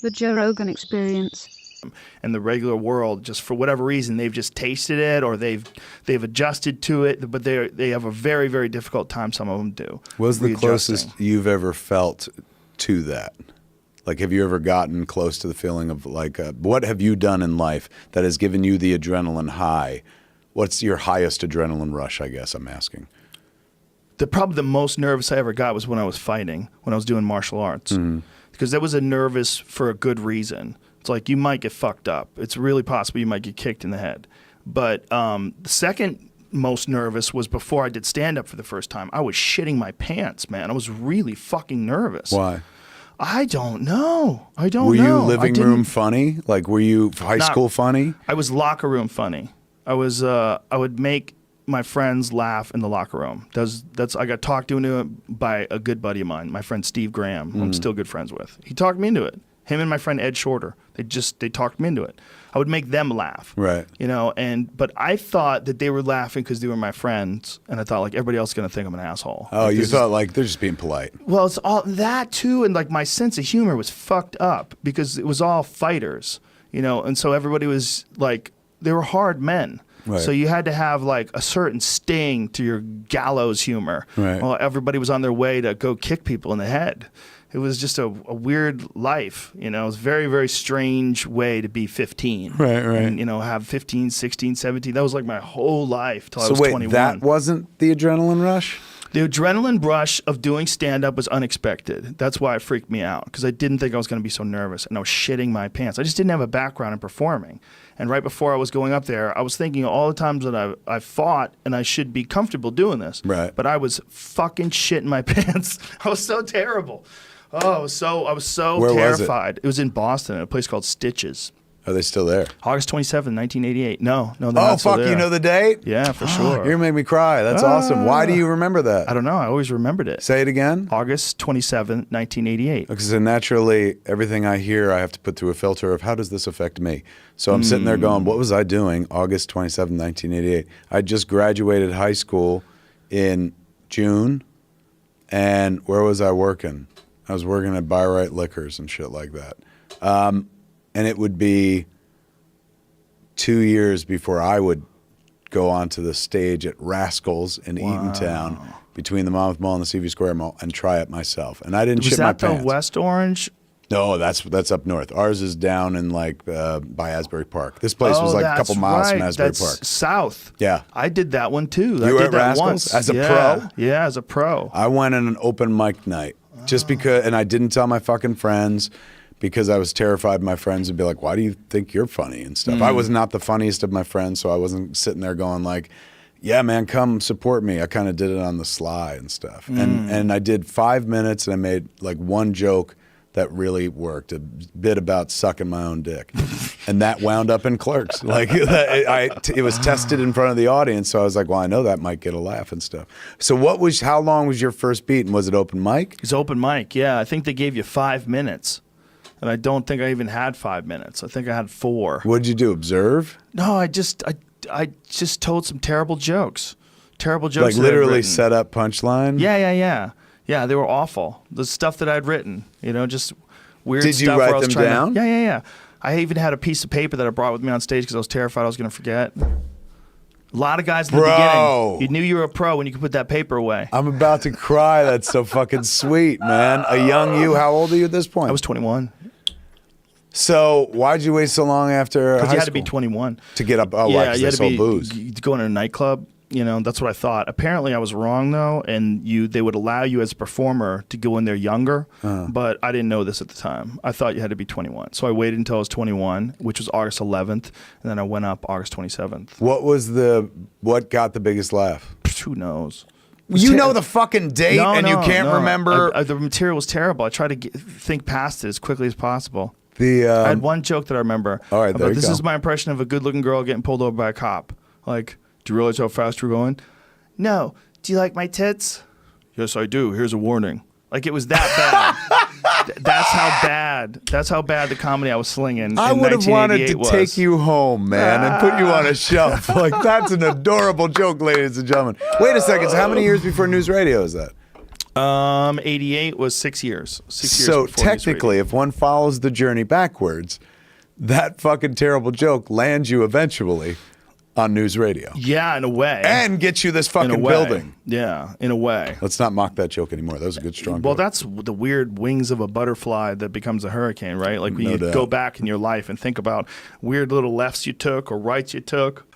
The Joe Rogan Experience. And the regular world, just for whatever reason, they've just tasted it or they've adjusted to it, but they have a very, very difficult time. Some of them do. What's the closest you've ever felt to that? Like, have you ever gotten close to the feeling of like, what have you done in life that has given you the adrenaline high? What's your highest adrenaline rush, I guess I'm asking? Probably the most nervous I ever got was when I was fighting, when I was doing martial arts. Mm-hmm. Because that was a nervous for a good reason. It's like you might get fucked up. It's really possible you might get kicked in the head. But the second most nervous was before I did stand-up for the first time. I was shitting my pants, man. I was really fucking nervous. Why? I don't know. Were you living room funny? Like, were you high school funny? I was locker room funny. I would make my friends laugh in the locker room. I got talked into it by a good buddy of mine, my friend Steve Graham, who I'm still good friends with. He talked me into it. Him and my friend Ed Shorter, they talked me into it. I would make them laugh, right? You know, but I thought that they were laughing because they were my friends, and I thought like everybody else is gonna think I'm an asshole. Oh, like, you thought like they're just being polite. Well, it's all that too, and like my sense of humor was fucked up because it was all fighters, you know, and so everybody was like, they were hard men. Right. So you had to have like a certain sting to your gallows humor. Right. Well, everybody was on their way to go kick people in the head. It was just a weird life, you know. It was a very, very strange way to be 15. Right. And, you know, have 15, 16, 17. That was like my whole life till I was 21. So wait, that wasn't the adrenaline rush? The adrenaline rush of doing stand-up was unexpected. That's why it freaked me out, because I didn't think I was going to be so nervous, and I was shitting my pants. I just didn't have a background in performing. And right before I was going up there, I was thinking all the times that I fought, and I should be comfortable doing this. Right. But I was fucking shitting my pants. I was so terrible. Oh, I was so Where terrified. It was in Boston, at a place called Stitches. Are they still there? August 27, 1988. No, they're not still there. You know the date? Yeah, for sure. You're going to make me cry. That's awesome. Why do you remember that? I don't know. I always remembered it. Say it again. August 27, 1988. Because naturally, everything I hear, I have to put through a filter of how does this affect me? So I'm sitting there going, what was I doing August 27, 1988? I just graduated high school in June, and where was I working? I was working at Byright Liquors and shit like that. And it would be 2 years before I would go onto the stage at Rascals in Eatontown between the Monmouth Mall and the Seaview Square Mall and try it myself. And I didn't shit my pants. Was that the West Orange? No, that's up north. Ours is down in like by Asbury Park. This place was like a couple miles from Asbury Park. South. Yeah. I did that one too. You were at Rascals as a pro? Yeah, as a pro. I went on an open mic night just because, and I didn't tell my fucking friends, because I was terrified my friends would be like, why do you think you're funny and stuff? I was not the funniest of my friends, so I wasn't sitting there going like, yeah, man, come support me. I kind of did it on the sly and stuff. And I did 5 minutes, and I made like one joke that really worked, a bit about sucking my own dick. And that wound up in Clerks. Like it was tested in front of the audience, so I was like, well, I know that might get a laugh and stuff. So how long was your first beat, and was it open mic? It was open mic, yeah. I think they gave you 5 minutes. And I don't think I even had 5 minutes. I think I had 4. What did you do? Observe? No, I just told some terrible jokes. Terrible jokes. Like literally set up punchline? Yeah. Yeah, they were awful. The stuff that I'd written, you know, just weird stuff. Did you write them down? Yeah. I even had a piece of paper that I brought with me on stage because I was terrified I was going to forget. A lot of guys in the beginning, you knew you were a pro when you could put that paper away. I'm about to cry. That's so fucking sweet, man. A young you. How old are you at this point? I was 21. So why'd you wait so long after high school? Because you had to be 21. To get up, why? Because they sold booze. Go in a nightclub, you know, that's what I thought. Apparently I was wrong, though, and they would allow you as a performer to go in there younger, but I didn't know this at the time. I thought you had to be 21. So I waited until I was 21, which was August 11th, and then I went up August 27th. What got the biggest laugh? Who knows? You know the fucking date and you can't remember? The material was terrible. I tried to think past it as quickly as possible. I had one joke that I remember. All right, there you go. This is my impression of a good-looking girl getting pulled over by a cop. Like, do you realize how fast you're going? No. Do you like my tits? Yes, I do. Here's a warning. Like, it was that bad. That's how bad the comedy I was slinging. I would have wanted to take you home, man, and put you on a shelf. Like, that's an adorable joke, ladies and gentlemen. Wait a second. So how many years before News Radio is that? 88 was 6 years. 6 years. So before News technically, if one follows the journey backwards, that fucking terrible joke lands you eventually on news radio. Yeah, in a way. And gets you this fucking building. Yeah, in a way. Let's not mock that joke anymore. That was a good, strong Well, joke. that's the weird wings of a butterfly that becomes a hurricane, right? Like when No you doubt. go back in your life and think about weird little lefts you took or rights you took.